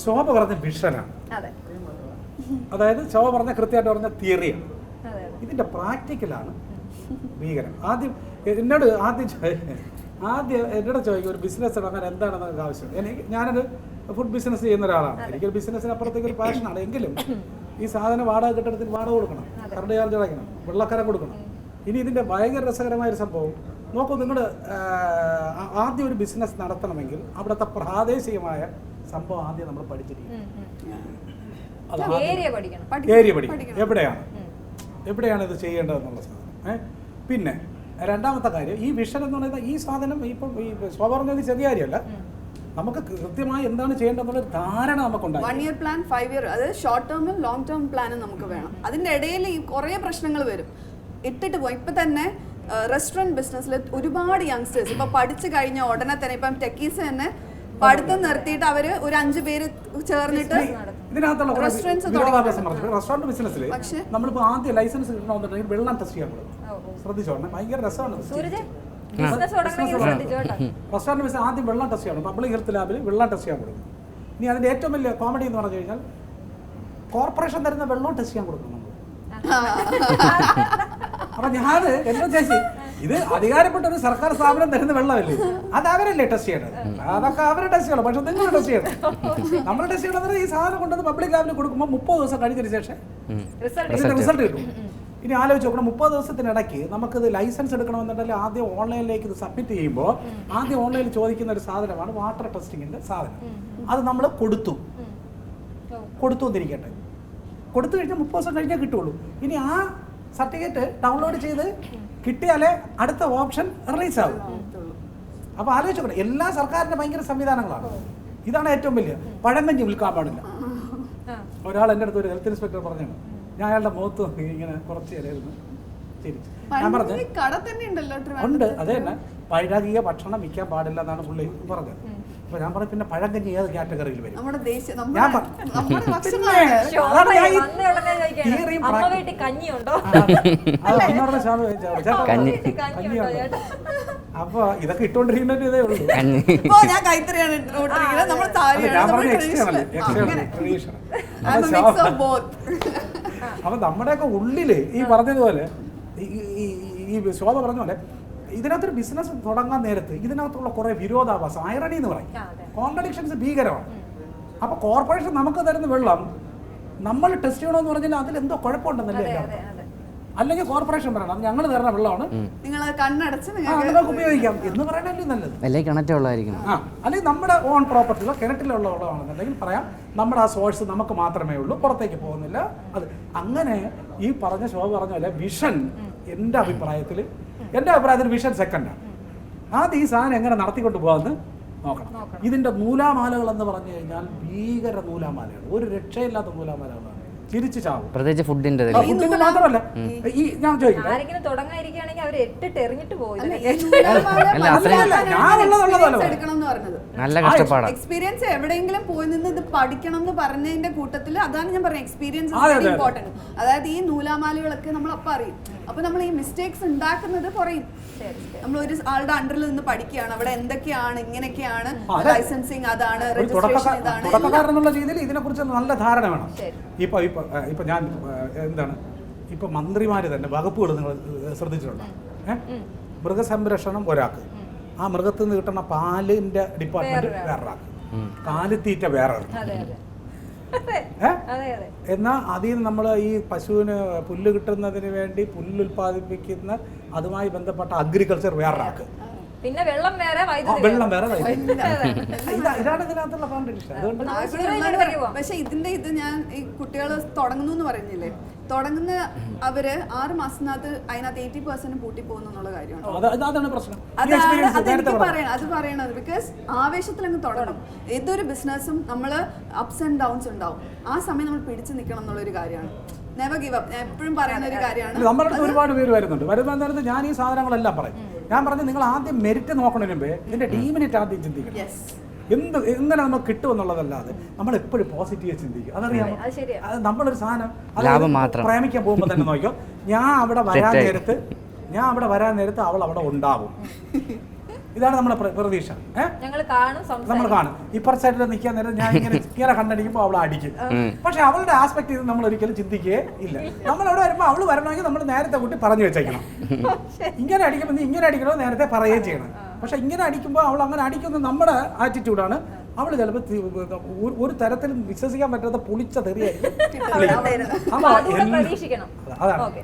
ശോഭ പറഞ്ഞ വിഷനാണ്, അതായത് ശോഭ പറഞ്ഞ കൃത്യമായിട്ട് പറഞ്ഞ തിയറിയാണ്. ഇതിന്റെ പ്രാക്ടിക്കലാണ് ഭീകരം. എന്നോട് ചോദിക്കും ഒരു ബിസിനസ് തുടങ്ങാൻ എന്താണെന്ന് ആവശ്യം. ഞാനൊരു ഫുഡ് ബിസിനസ് ചെയ്യുന്ന ഒരാളാണ്. എനിക്കൊരു ബിസിനസ്സിനപ്പുറത്തേക്ക് ഒരു പാഷനാണ്. എങ്കിലും ഈ സാധനം വാടക കെട്ടിടത്തിന് വാടക കൊടുക്കണം, കറണ്ട് ചാർജ് അടയ്ക്കണം, വെള്ളക്കരം കൊടുക്കണം. ഇനി ഇതിന്റെ ഭയങ്കര രസകരമായൊരു സംഭവം നോക്കൂ. നിങ്ങൾ ആദ്യം ഒരു ബിസിനസ് നടത്തണമെങ്കിൽ അവിടുത്തെ പ്രാദേശികമായ സംഭവം ആദ്യം നമ്മൾ പഠിച്ചിരിക്കും. ഏരിയ പഠിക്കണം, എവിടെയാണ് ഇത് ചെയ്യേണ്ടതെന്നുള്ള സാധനം. പിന്നെ രണ്ടാമത്തെ കാര്യം, ഈ വിഷൻ എന്ന് പറയുന്നത് ഈ സാധനം ഇപ്പം ഈ സ്വഭാവം ചെറിയ കാര്യമല്ല. നമുക്ക് കൃത്യമായി എന്താണ് ചെയ്യേണ്ടതെന്നുള്ള ധാരണ നമുക്കുണ്ടാകും. 1 year പ്ലാൻ, 5 year, അതായത് ഷോർട്ട് ടേമും ലോങ് ടേം പ്ലാനും നമുക്ക് വേണം. അതിന്റെ ഇടയിൽ ഈ കുറേ പ്രശ്നങ്ങൾ വരും, ഇട്ടിട്ട് പോയി. ഇപ്പൊ തന്നെ റെസ്റ്റോറൻറ്റ് ബിസിനസ്സിൽ ഒരുപാട് യങ്സ്റ്റേഴ്സ് ഇപ്പൊ പഠിച്ചു കഴിഞ്ഞ ഉടനെ തന്നെ ഇപ്പം ടെക്കീസ് തന്നെ പഠിത്തം നിർത്തിയിട്ട് അവര് ഒരു 5 പേര് ചേർന്നിട്ട് റെസ്റ്റോറന്റ് ബിസിനസ്സിൽ നമ്മളിപ്പോ ആദ്യം ലൈസൻസ് കിട്ടണമെന്നുണ്ടെങ്കിൽ വെള്ളം ടെസ്റ്റ് ചെയ്യാൻ പറ്റും. ശ്രദ്ധിച്ചോളണം, ഭയങ്കര രസമാണ്. റെസ്റ്റോറന്റ് ബിസിനസ് ആദ്യം വെള്ളം ടെസ്റ്റ് ചെയ്യണം. പബ്ലിക് ഹെൽത്ത് ലാബിൽ വെള്ളം ടെസ്റ്റ് ചെയ്യാൻ കൊടുക്കും. ഇനി അതിന്റെ ഏറ്റവും വലിയ കോമഡി എന്ന് പറഞ്ഞു കഴിഞ്ഞാൽ കോർപ്പറേഷൻ തരുന്ന വെള്ളം ടെസ്റ്റ് ചെയ്യാൻ കൊടുക്കും നമ്മൾ. അപ്പൊ ഞാൻ എന്താ ചേച്ചി, ഇത് അധികാരപ്പെട്ട ഒരു സർക്കാർ സ്ഥാപനം തരുന്ന വെള്ളമല്ലേ, അത് അവരല്ലേ ടെസ്റ്റ് ചെയ്യണത്. അതൊക്കെ അവരെ ടെസ്റ്റ് ചെയ്യണം, പക്ഷെ നിങ്ങൾ ടെസ്റ്റ് ചെയ്യണം. നമ്മൾ ടെസ്റ്റ് ചെയ്യണമെന്ന് ഈ സാധനം കൊണ്ടുവന്ന് പബ്ലിക് ലാബിൽ കൊടുക്കുമ്പോൾ 30 ദിവസം കഴിഞ്ഞതിന് ശേഷം റിസൾട്ട് കിട്ടും. ഇനി ആലോചിച്ച് നോക്കണം, 30 ദിവസത്തിനിടയ്ക്ക് നമുക്കിത് ലൈസൻസ് എടുക്കണമെന്നുണ്ടെങ്കിൽ ആദ്യം ഓൺലൈനിലേക്ക് ഇത് സബ്മിറ്റ് ചെയ്യുമ്പോൾ ആദ്യം ഓൺലൈനിൽ ചോദിക്കുന്ന ഒരു സാധനമാണ് വാട്ടർ ടെസ്റ്റിങ്ങിന്റെ സാധനം. അത് നമ്മൾ കൊടുത്തുകൊണ്ടിരിക്കട്ടെ. കൊടുത്തു കഴിഞ്ഞാൽ 30 ദിവസം കഴിഞ്ഞാൽ കിട്ടുള്ളൂ. ഇനി ആ സർട്ടിഫിക്കറ്റ് ഡൗൺലോഡ് ചെയ്ത് കിട്ടിയാലേ അടുത്ത ഓപ്ഷൻ റിലീസ് ആകും. അപ്പോൾ ആലോചിച്ച് നോക്കണം, എല്ലാ സർക്കാരിൻ്റെ ഭയങ്കര സംവിധാനങ്ങളാണ്. ഇതാണ് ഏറ്റവും വലിയ. പഴങ്കഞ്ഞി വിൽക്കാൻ പാടില്ല. ഒരാൾ എൻ്റെ അടുത്ത് ഒരു ഹെൽത്ത് ഇൻസ്പെക്ടർ പറഞ്ഞാണ്, ഞാൻ അയാളുടെ മുഖത്ത് ഇങ്ങനെ കുറച്ച് നേരമായിരുന്നു ചിരിച്ചു. ഞാൻ പറഞ്ഞു ഉണ്ട്, അത് തന്നെ പഴകിയ ഭക്ഷണം വിൽക്കാൻ പാടില്ല എന്നാണ് പുള്ളി പറഞ്ഞത്. അപ്പൊ ഞാൻ പറഞ്ഞു, പിന്നെ പഴങ്കഞ്ഞി ഏത് കാറ്റഗറിയിൽ വരും? ഞാൻ അപ്പൊ ഇതൊക്കെ ഇട്ടോണ്ടിരിക്കുന്നത് ഇതേ ഉള്ളൂ. അപ്പൊ നമ്മുടെയൊക്കെ ഉള്ളില് ഈ പറഞ്ഞതുപോലെ ഈ ശോഭ പറഞ്ഞ പോലെ ഇതിനകത്തൊരു ബിസിനസ് തുടങ്ങാൻ നേരത്ത് ഇതിനകത്തുള്ള കുറെ വിരോധാഭാസം, ഐറണി എന്ന് പറയും, കോൺട്രഡിക്ഷൻസ് ഭീകരമാണ്. അപ്പൊ കോർപ്പറേഷൻ നമുക്ക് തരുന്ന വെള്ളം നമ്മൾ ടെസ്റ്റ് ചെയ്യണമെന്ന് പറഞ്ഞാൽ അതിലെന്തോ കുഴപ്പമുണ്ടെന്നല്ലേ. അല്ലെങ്കിൽ കോർപ്പറേഷൻ പറയണം അത് ഞങ്ങൾ തരുന്ന വെള്ളമാണ്, നിങ്ങൾക്ക് ഉപയോഗിക്കാം എന്ന് പറയണല്ലേ നല്ലത്. അല്ലെങ്കിൽ നമ്മുടെ ഓൺ പ്രോപ്പർട്ടിയിലോ കിണറ്റിലുള്ള വെള്ളമാണെന്നുണ്ടെങ്കിൽ പറയാം, നമ്മുടെ ആ സോഴ്സ് നമുക്ക് മാത്രമേ ഉള്ളൂ, പുറത്തേക്ക് പോകുന്നില്ല. അത് അങ്ങനെ ഈ പറഞ്ഞ ശോഭ പറഞ്ഞ പോലെ വിഷൻ എൻ്റെ അഭിപ്രായത്തിൽ വിഷൻ സെക്കൻഡാണ്. ആദ്യം ഈ സാധനം എങ്ങനെ നടത്തിക്കൊണ്ട് പോകാമെന്ന് നോക്കണം. ഇതിന്റെ നൂലാമാലകൾ എന്ന് പറഞ്ഞു കഴിഞ്ഞാൽ ഭീകര നൂലാമാലയാണ്, ഒരു രക്ഷയില്ലാത്ത നൂലാമാലകളാണ്. തിരിച്ചു ചാവും. പ്രത്യേകിച്ച് ഫുഡിന്റെ മാത്രമല്ല, ഈ ഞാൻ ചോദിക്കട്ടെ, എക്സ്പീരിയൻസ് എവിടെയെങ്കിലും പോയി നിന്ന് ഇത് പഠിക്കണം എന്ന് പറഞ്ഞതിന്റെ കൂട്ടത്തിൽ അതാണ് ഞാൻ പറഞ്ഞത്, എക്സ്പീരിയൻസ് ഇമ്പോർട്ടന്റ്. അതായത് ഈ നൂലാമാലകളൊക്കെ നമ്മൾ അപ്പം അറിയും. അപ്പൊ നമ്മൾ ഈ മിസ്റ്റേക്സ് ഉണ്ടാക്കുന്നത് കുറയും. നമ്മൾ ഒരു ആളുടെ അണ്ടറിൽ നിന്ന് പഠിക്കുകയാണ്, അവിടെ എന്തൊക്കെയാണ്, ഇങ്ങനെയൊക്കെയാണ് ലൈസൻസിങ്, അതാണ് രജിസ്ട്രേഷൻ, ഇതാണ്. തുടക്കക്കാരെന്നുള്ള രീതിയിൽ ഇതിനെക്കുറിച്ച് നല്ല ധാരണ വേണം. ഇപ്പൊ ഞാൻ എന്താണ് ഇപ്പൊ മന്ത്രിമാര് തന്നെ വകുപ്പുകൾ നിങ്ങൾ ശ്രദ്ധിച്ചിട്ടുണ്ടോ? മൃഗസംരക്ഷണം ഒരാൾക്ക്, ആ മൃഗത്തിൽ നിന്ന് കിട്ടുന്ന പാലിന്റെ ഡിപ്പാർട്ട്മെന്റ് വേറൊരാൾക്ക്, കാലിത്തീറ്റ വേറെ. എന്നാ അതിൽ നിന്ന് നമ്മൾ ഈ പശുവിന് പുല്ല് കിട്ടുന്നതിന് വേണ്ടി പുല്ല് ഉൽപ്പാദിപ്പിക്കുന്ന അതുമായി ബന്ധപ്പെട്ട അഗ്രികൾച്ചർ വേറൊരാൾക്ക്, പിന്നെ വെള്ളം വേറെ ഇതാണ് ഇതിനകത്തുള്ള കോൺട്രഡിക്ഷൻ. പക്ഷെ ഇത് ഞാൻ ഈ കുട്ടികൾ തുടങ്ങുന്നു എന്ന് പറയുന്നില്ലേ, തുടങ്ങുന്ന അവര് 6 മാസത്തിനകത്ത് അതിനകത്ത് 80% പൂട്ടി പോകുന്നു എന്നുള്ള കാര്യമാണ്. അത് പറയണത് ബിക്കോസ് ആവേശത്തിലങ്ങ് തുടങ്ങും. ഏതൊരു ബിസിനസ്സും നമ്മള് അപ്സ് ആൻഡ് ഡൗൺസ് ഉണ്ടാവും. ആ സമയം നമ്മൾ പിടിച്ചു നിൽക്കണം എന്നുള്ളൊരു കാര്യമാണ്. Never give up. ഞാൻ എപ്പോഴും പറയുന്ന ഒരു കാര്യമാണ്. നമ്മുടെ അടുത്ത് ഒരുപാട് പേര് വരുന്ന ഞാൻ ഈ സാധനങ്ങളെല്ലാം പറയും. ഞാൻ പറഞ്ഞു, നിങ്ങൾ ആദ്യം മെറിറ്റ് നോക്കണതിന് മുമ്പേ ഇതിന്റെ ഡീമെറിറ്റ് ആദ്യം ചിന്തിക്കണം. എങ്ങനെ നമുക്ക് കിട്ടുമെന്നുള്ളതല്ലാതെ നമ്മൾ എപ്പോഴും പോസിറ്റീവ് ചിന്തിക്കും. അതറിയാമോ, നമ്മളൊരു സാധനം പ്രേമിക്കാൻ പോകുമ്പോൾ തന്നെ നോക്കിയോ, ഞാൻ അവിടെ വരാൻ നേരത്ത് അവൾ അവിടെ ഉണ്ടാവും. ഇതാണ് നമ്മുടെ പ്രതീക്ഷ. നമ്മൾ കാണും ഇപ്പർ സൈഡിൽ നിൽക്കാൻ നേരം ഞാൻ ഇങ്ങനെ കണ്ടടിക്കുമ്പോൾ അവൾ അടിക്കും. പക്ഷെ അവളുടെ ആസ്പെക്ട് ഇത് നമ്മൾ ഒരിക്കലും ചിന്തിക്കുകയേ ഇല്ല. നമ്മൾ അവിടെ വരുമ്പോൾ അവള് വരണമെങ്കിൽ നമ്മൾ നേരത്തെ കൂട്ടി പറഞ്ഞു വെച്ചേക്കണം. ഇങ്ങനെ അടിക്കുമ്പോൾ നീ ഇങ്ങനെ അടിക്കണമെന്ന് നേരത്തെ പറയുകയും ചെയ്യണം. പക്ഷെ ഇങ്ങനെ അടിക്കുമ്പോൾ അവൾ അങ്ങനെ അടിക്കുന്നത് നമ്മുടെ ആറ്റിറ്റ്യൂഡാണ്. അവൾ ചിലപ്പോൾ ഒരു തരത്തിലും വിശ്വസിക്കാൻ പറ്റാത്ത പൊളിച്ച തെറിയായിരിക്കും. അതാണ്